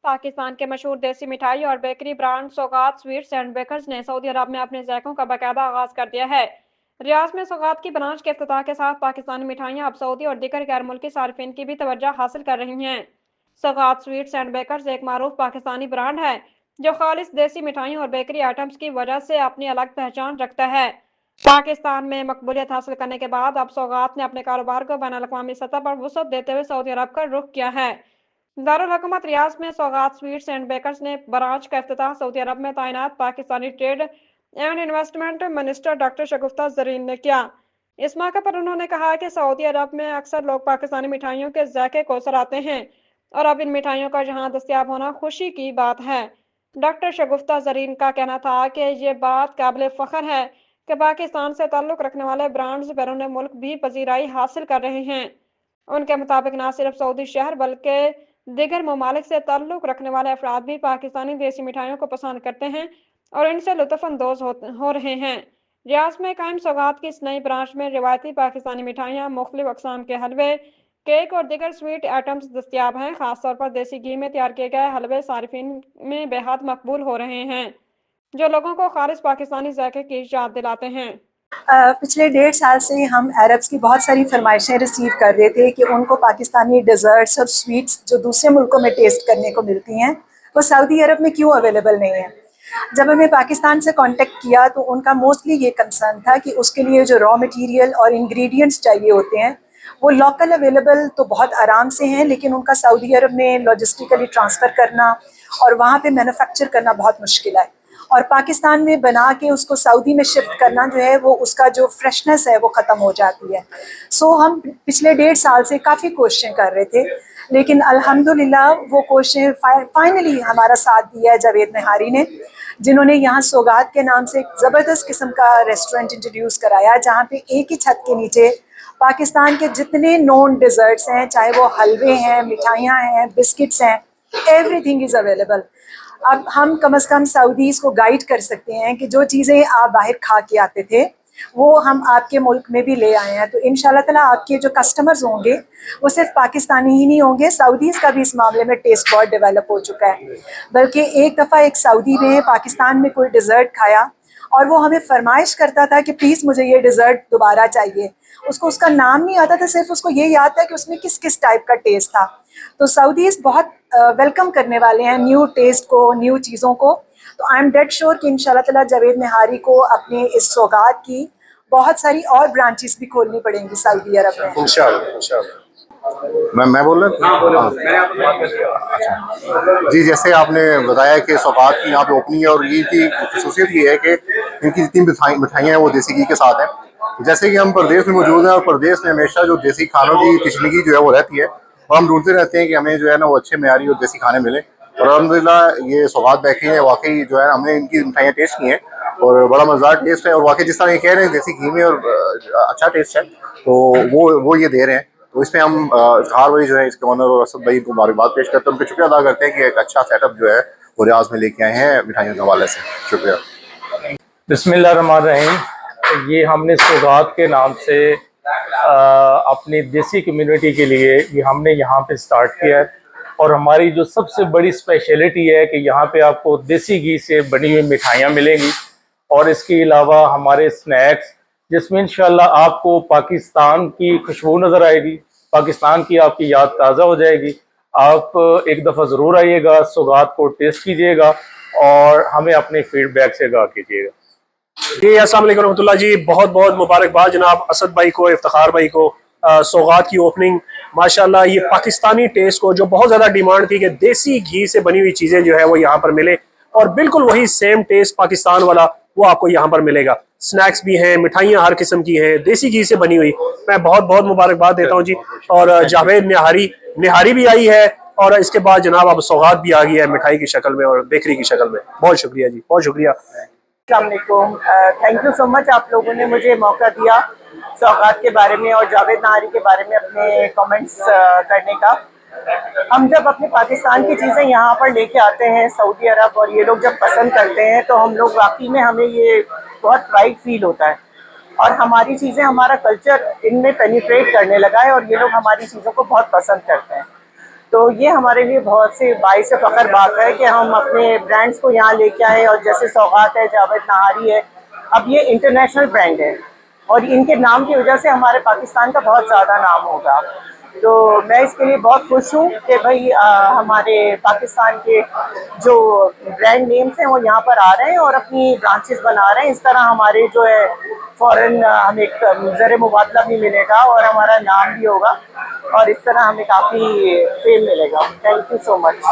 पाकिस्तान के मशहूर देसी मिठाई और बेकरी ब्रांड सौगात स्वीट्स एंड बेकर्स ने सऊदी अरब में अपने जायकों का बाकायदा आगाज कर दिया है। रियाज में सौगात की ब्रांच के इफ्तिताह के साथ पाकिस्तानी मिठाइयां अब सऊदी और दीगर गैर मुल्की सार्फिन की भी तवज्जो हासिल कर रही हैं। सौगात स्वीट्स एंड बेकर्स एक मारूफ पाकिस्तानी ब्रांड है जो खालिश देसी मिठाइयों और बेकरी आइटम्स की वजह से अपनी अलग पहचान रखता है। पाकिस्तान में मकबूलियत हासिल करने के बाद अब सौगात ने अपने कारोबार को बैन अवी सतह पर वसअत देते हुए सऊदी अरब का रुख किया है। दारुल हुकूमत रियाज में सौगात स्वीट्स एंड बेकर्स ने ब्रांच का इफ्तिताह सऊदी अरब में तैनात Pakistani trade and investment minister doctor Shagufta Zareen ने किया। इस मौके पर उन्होंने कहा कि सऊदी अरब में अक्सर लोग पाकिस्तानी मिठाइयों के जायके को सराहते हैं और अब इन मिठाइयों का यहाँ दस्तयाब होना खुशी की बात है। डॉक्टर शगुफ्ता जरीन का कहना था कि ये बात काबिल फख्र है कि पाकिस्तान से ताल्लुक रखने वाले ब्रांड्स बैरून मुल्क भी पजीराई हासिल कर रहे हैं। उनके मुताबिक न सिर्फ सऊदी शहर बल्कि दीगर ममालिक से ताल्लुक रखने वाले अफराद भी पाकिस्तानी देसी मिठाइयों को पसंद करते हैं और इनसे लुत्फानंदोज हो रहे हैं। रियाज में कायम सौगात की इस नई ब्रांच में रिवायती पाकिस्तानी मिठाइयाँ, मुख्तलिफ अक़साम के हलवे, केक और दीगर स्वीट आइटम्स दस्तियाब हैं। खासतौर पर देसी घी में तैयार किए गए हलवे सारिफिन में बेहद मकबूल हो रहे हैं, जो लोगों को खालिश पाकिस्तानी जायके की याद दिलाते हैं। पिछले 1.5 साल से हम अरब्स की बहुत सारी फरमाइशें रिसीव कर रहे थे कि उनको पाकिस्तानी डिज़र्ट्स और स्वीट्स जो दूसरे मुल्कों में टेस्ट करने को मिलती हैं वो सऊदी अरब में क्यों अवेलेबल नहीं है। जब हमें पाकिस्तान से कांटेक्ट किया तो उनका मोस्टली ये कंसर्न था कि उसके लिए जो रॉ मटेरियल और इंग्रेडिएंट्स चाहिए होते हैं वो लोकल अवेलेबल तो बहुत आराम से हैं, लेकिन उनका सऊदी अरब में लॉजिस्टिकली ट्रांसफ़र करना और वहाँ पे मैन्युफैक्चर करना बहुत मुश्किल है, और पाकिस्तान में बना के उसको सऊदी में शिफ्ट करना जो है वो उसका जो फ्रेशनेस है वो ख़त्म हो जाती है। सो हम पिछले 1.5 साल से काफ़ी कोशिशें कर रहे थे, लेकिन अल्हम्दुलिल्लाह वो कोशिशें फाइनली हमारा साथ दिया है जावेद निहारी ने, जिन्होंने यहाँ सौगात के नाम से एक ज़बरदस्त किस्म का रेस्टोरेंट इंट्रोड्यूस कराया, जहाँ पे एक ही छत के नीचे पाकिस्तान के जितने नोन डिज़र्ट्स हैं, चाहे वो हलवे हैं, मिठाइयाँ हैं, बिस्किट्स हैं, एवरीथिंग इज़ अवेलेबल। अब हम कम से कम सऊदीज़ को गाइड कर सकते हैं कि जो चीज़ें आप बाहर खा के आते थे वो हम आपके मुल्क में भी ले आए हैं। तो इंशाल्लाह ताला आपके जो कस्टमर्स होंगे वो सिर्फ पाकिस्तानी ही नहीं होंगे, सऊदीज़ का भी इस मामले में टेस्ट बहुत डेवलप हो चुका है। बल्कि एक दफ़ा एक सऊदी ने पाकिस्तान में कोई डिज़र्ट खाया और वो हमें फरमाइश करता था कि प्लीज़ मुझे ये डिज़र्ट दोबारा चाहिए। उसको उसका नाम नहीं आता था, सिर्फ उसको ये याद था कि उसमें किस किस टाइप का टेस्ट था। तो सऊदीज़ बहुत वेलकम करने वाले हैं न्यू टेस्ट को, न्यू चीज़ों को। तो आई एम डेड श्योर कि इंशाल्लाह ताला जावेद निहारी को अपने इस सौगात की बहुत सारी और ब्रांचेस भी खोलनी पड़ेंगी सऊदी अरब में इंशाल्लाह। इंशाल्लाह मैं बोल रहा हूँ। अच्छा जी, जैसे आपने बताया कि सौगात की यहाँ पे ओपनिंग है और ये की खसूसियत ये है कि इनकी जितनी मिठाइयाँ हैं वो देसी घी के साथ हैं। जैसे कि हम प्रदेश में मौजूद हैं और प्रदेश में हमेशा जो देसी खानों की तशनीगी जो है वो रहती है और हम ढूंढते रहते हैं कि हमें जो है ना वो अच्छे मेयारी और देसी खाने मिले। और अल्हम्दुलिल्लाह ये सौगात बेकरी है, वाकई जो है हमने इनकी मिठाइयाँ टेस्ट की हैं और बड़ा मज़ेदार टेस्ट है और वाकई जिस तरह ये कह रहे हैं देसी घी में और अच्छा टेस्ट है, तो वो ये दे रहे हैं। तो इसमें हम इफ्तार भाई जो है इसके ऑनर और असद भाई को मुबारकबाद पेश करते हैं, उनका शुक्रिया अदा करते हैं कि एक अच्छा सेटअप जो है वो रियाज में लेके आए हैं मिठाइयों के हवाले से। शुक्रिया। बिस्मिल्लाहिर्रहमानिर्रहीम। ये हमने सौगात के नाम से अपनी देसी कम्युनिटी के लिए ये हमने यहाँ पे स्टार्ट किया है और हमारी जो सबसे बड़ी स्पेशलिटी है कि यहाँ पे आपको देसी घी से बनी हुई मिठाइयाँ मिलेंगी और इसके अलावा हमारे स्नैक्स जिसमें इंशाल्लाह आपको पाकिस्तान की खुशबू नज़र आएगी, पाकिस्तान की आपकी याद ताज़ा हो जाएगी। आप एक दफ़ा ज़रूर आइएगा, सौगात को टेस्ट कीजिएगा और हमें अपने फीडबैक से आगाह कीजिएगा। जी अस्सलाम वालेकुम रहमतुल्लाह जी, बहुत बहुत मुबारकबाद जनाब असद भाई को, इफ्तिखार भाई को। सौगात की ओपनिंग माशाल्लाह, ये पाकिस्तानी टेस्ट को जो बहुत ज़्यादा डिमांड थी कि देसी घी से बनी हुई चीज़ें जो है वो यहाँ पर मिले और बिल्कुल वही सेम टेस्ट पाकिस्तान वाला वो आपको यहाँ पर मिलेगा। स्नैक्स भी हैं, मिठाइयाँ हर किस्म की हैं, देसी घी से बनी हुई। मैं बहुत बहुत मुबारकबाद देता हूँ जी। और जावेद निहारी भी आई है और इसके बाद जनाब अब सौगात भी आ गई है मिठाई की शक्ल में और बेकरी की शक्ल में। बहुत शुक्रिया जी, बहुत शुक्रिया। थैंक यू सो मच, आप लोगों ने मुझे मौका दिया सौगात के बारे में और जावेद निहारी के बारे में अपने कमेंट्स करने का। हम जब अपने पाकिस्तान की चीज़ें यहाँ पर लेके आते हैं सऊदी अरब और ये लोग जब पसंद करते हैं तो हम लोग वाकई में हमें ये बहुत प्राइड फील होता है और हमारी चीज़ें, हमारा कल्चर इनमें पेनिट्रेट करने लगा है और ये लोग हमारी चीज़ों को बहुत पसंद करते हैं। तो ये हमारे लिए बहुत सी बाइस फ़ख्र बात है कि हम अपने ब्रांड्स को यहाँ लेके आए, और जैसे सौगात है, जावेद नहारी है, अब ये इंटरनेशनल ब्रांड है और इनके नाम की वजह से हमारे पाकिस्तान का बहुत ज़्यादा नाम होगा। तो मैं इसके लिए बहुत खुश हूँ कि भाई हमारे पाकिस्तान के जो ब्रांड नेम्स हैं वो यहाँ पर आ रहे हैं और अपनी ब्रांचेस बना रहे हैं। इस तरह हमारे जो है फ़ौरन हमें एक ज़र मुबादला भी मिलेगा और हमारा नाम भी होगा, और इस तरह हमें काफ़ी फेम मिलेगा। Thank you so much.